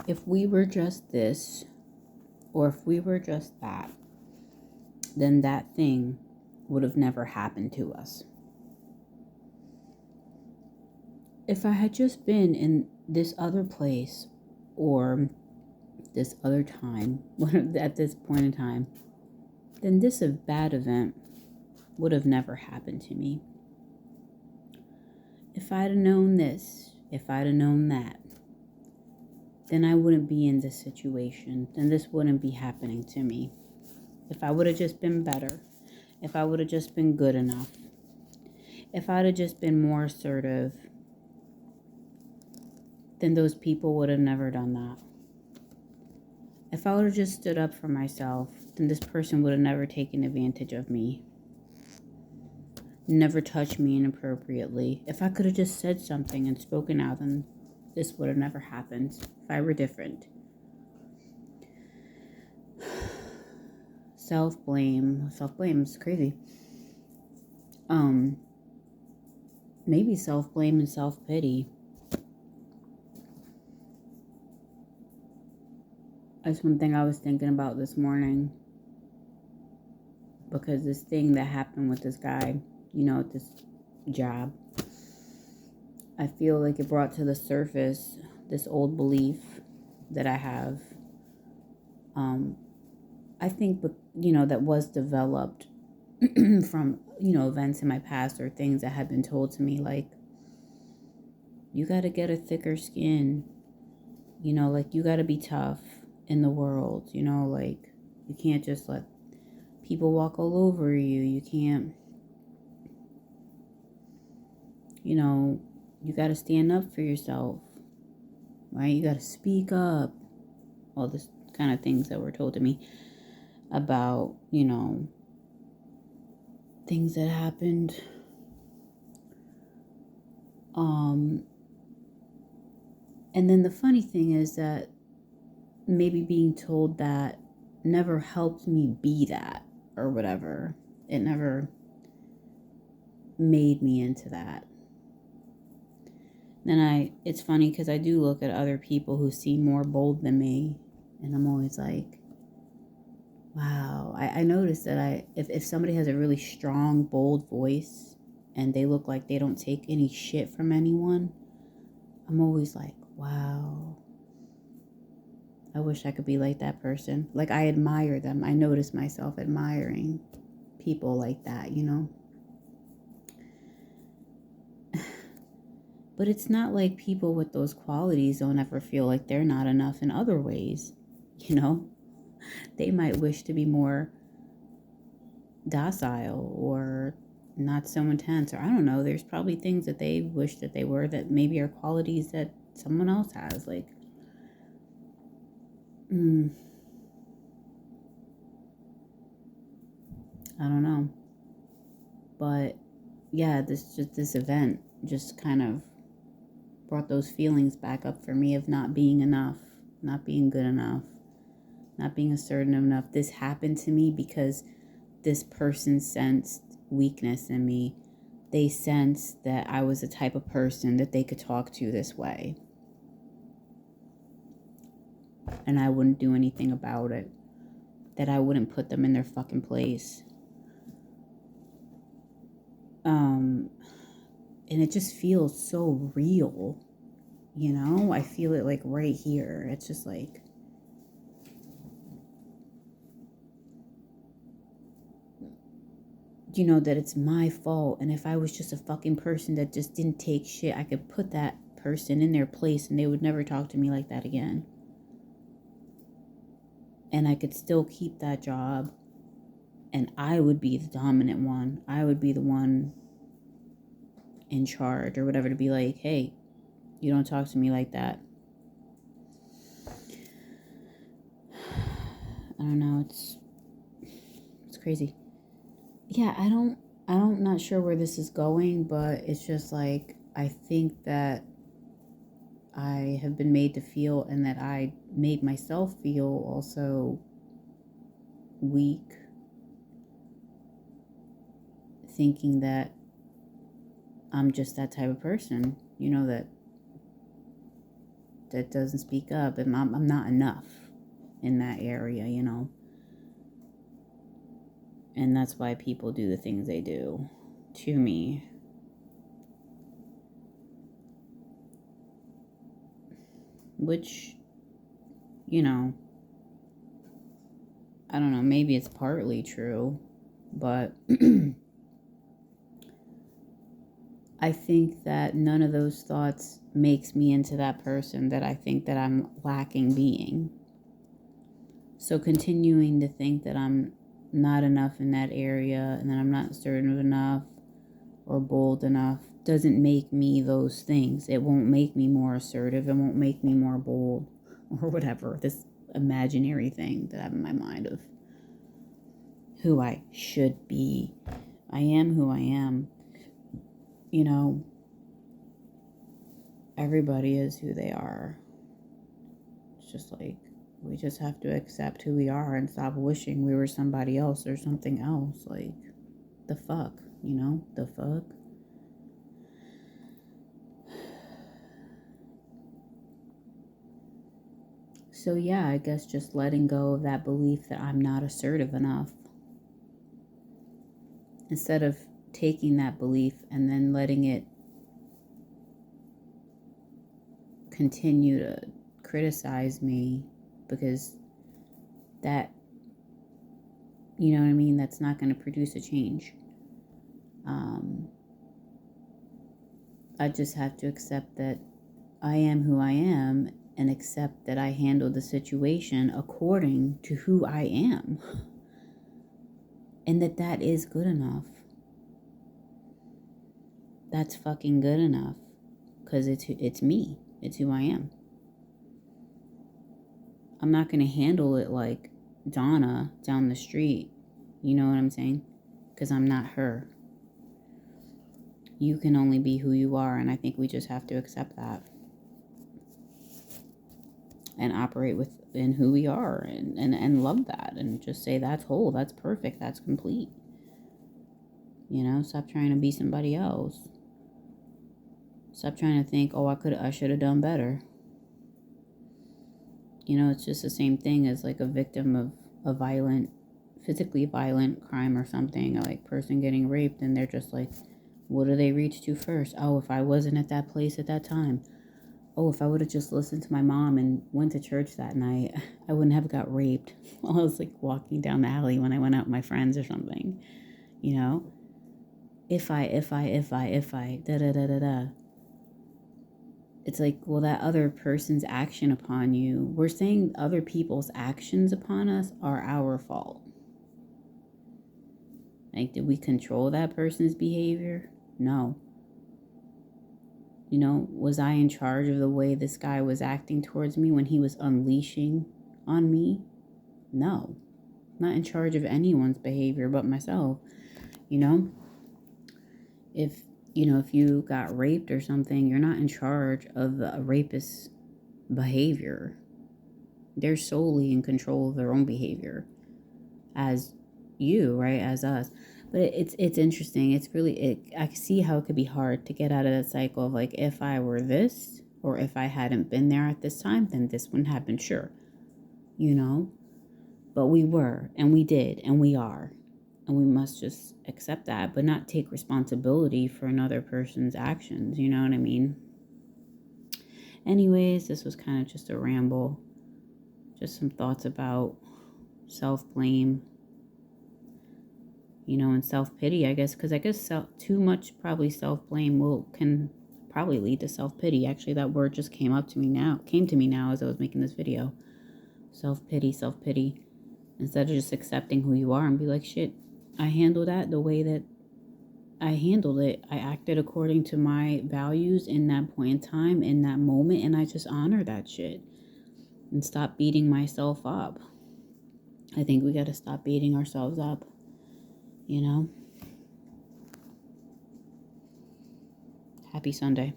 If we were just this, or if we were just that, then that thing would have never happened to us. If I had just been in this other place or this other time, at this point in time, then this bad event would have never happened to me. If I'd have known this, if I'd have known that, then I wouldn't be in this situation. Then this wouldn't be happening to me. If I would have just been better, if I would have just been good enough, if I'd have just been more assertive, then those people would have never done that. If I would have just stood up for myself, then this person would have never taken advantage of me, never touched me inappropriately. If I could have just said something and spoken out, then this would have never happened if I were different. Self-blame is crazy. Maybe self-blame and self-pity. That's one thing I was thinking about this morning. Because this thing that happened with this guy, at this job, I feel like it brought to the surface this old belief that I have. I think, that was developed from, events in my past or things that had been told to me, like, you got to get a thicker skin, like, you got to be tough in the world, like, you can't just let people walk all over you. You can't, you got to stand up for yourself, right? You got to speak up. All this kind of things that were told to me about, things that happened. And then the funny thing is that maybe being told that never helped me be that or whatever. It never made me into that. Then it's funny because I do look at other people who seem more bold than me, and I'm always like, wow. I notice that if somebody has a really strong, bold voice and they look like they don't take any shit from anyone, I'm always like, wow. I wish I could be like that person. Like, I admire them. I notice myself admiring people like that, But it's not like people with those qualities don't ever feel like they're not enough in other ways, They might wish to be more docile or not so intense, or I don't know. There's probably things that they wish that they were that maybe are qualities that someone else has. Like, I don't know. But yeah, this event just kind of brought those feelings back up for me of not being enough, not being good enough, not being assertive enough. This happened to me because this person sensed weakness in me. They sensed that I was the type of person that they could talk to this way. And I wouldn't do anything about it. That I wouldn't put them in their fucking place. And it just feels so real. I feel it like right here. It's just like, that it's my fault. And if I was just a fucking person that just didn't take shit, I could put that person in their place and they would never talk to me like that again. And I could still keep that job. And I would be the dominant one. I would be the one in charge or whatever, to be like, hey, you don't talk to me like that. I don't know. It's crazy. Yeah, I'm not sure where this is going, but it's just like, I think that I have been made to feel, and that I made myself feel also weak, thinking that I'm just that type of person, that that doesn't speak up, and I'm not enough in that area, you know. And that's why people do the things they do to me. Which, you know, I don't know, maybe it's partly true, but I think that none of those thoughts makes me into that person that I think that I'm lacking being. So continuing to think that I'm not enough in that area and that I'm not assertive enough or bold enough doesn't make me those things. It won't make me more assertive. It won't make me more bold or whatever. This imaginary thing that I have in my mind of who I should be. I am who I am. You know, everybody is who they are. It's just like, we just have to accept who we are and stop wishing we were somebody else or something else. Like, the fuck, you know? The fuck? So yeah, I guess just letting go of that belief that I'm not assertive enough. Instead of taking that belief and then letting it continue to criticize me, because that, you know what I mean, that's not going to produce a change. I just have to accept that I am who I am and accept that I handled the situation according to who I am, and that is good enough. That's fucking good enough, because it's me. It's who I am. I'm not going to handle it like Donna down the street. You know what I'm saying? Because I'm not her. You can only be who you are, and I think we just have to accept that and operate within who we are, and love that, and just say that's whole, that's perfect, that's complete. You know, stop trying to be somebody else. Stop trying to think, oh, I should have done better. You know, it's just the same thing as like a victim of a physically violent crime or something, like person getting raped, and they're just like, what do they reach to first? Oh, if I wasn't at that place at that time. Oh, if I would have just listened to my mom and went to church that night, I wouldn't have got raped while I was like walking down the alley when I went out with my friends or something. You know? If I, da da da da da. It's like, well, that other person's action upon you, we're saying other people's actions upon us are our fault. Like, did we control that person's behavior? No. You know, was I in charge of the way this guy was acting towards me when he was unleashing on me? No. I'm not in charge of anyone's behavior but myself. You know? If you got raped or something, you're not in charge of a rapist's behavior. They're solely in control of their own behavior. As you, right? As us. But it's interesting. It's really, I see how it could be hard to get out of that cycle of like, if I were this, or if I hadn't been there at this time, then this wouldn't happen, sure. You know? But we were, and we did, and we are. And we must just accept that, but not take responsibility for another person's actions. You know what I mean? Anyways, this was kind of just a ramble. Just some thoughts about self-blame. You know, and self-pity, I guess. Because I guess too much probably self-blame can probably lead to self-pity. Actually, that word just came to me now as I was making this video. Self-pity. Instead of just accepting who you are and be like, shit, I handled that the way that I handled it. I acted according to my values in that point in time, in that moment, and I just honor that shit and stop beating myself up. I think we got to stop beating ourselves up, you know? Happy Sunday.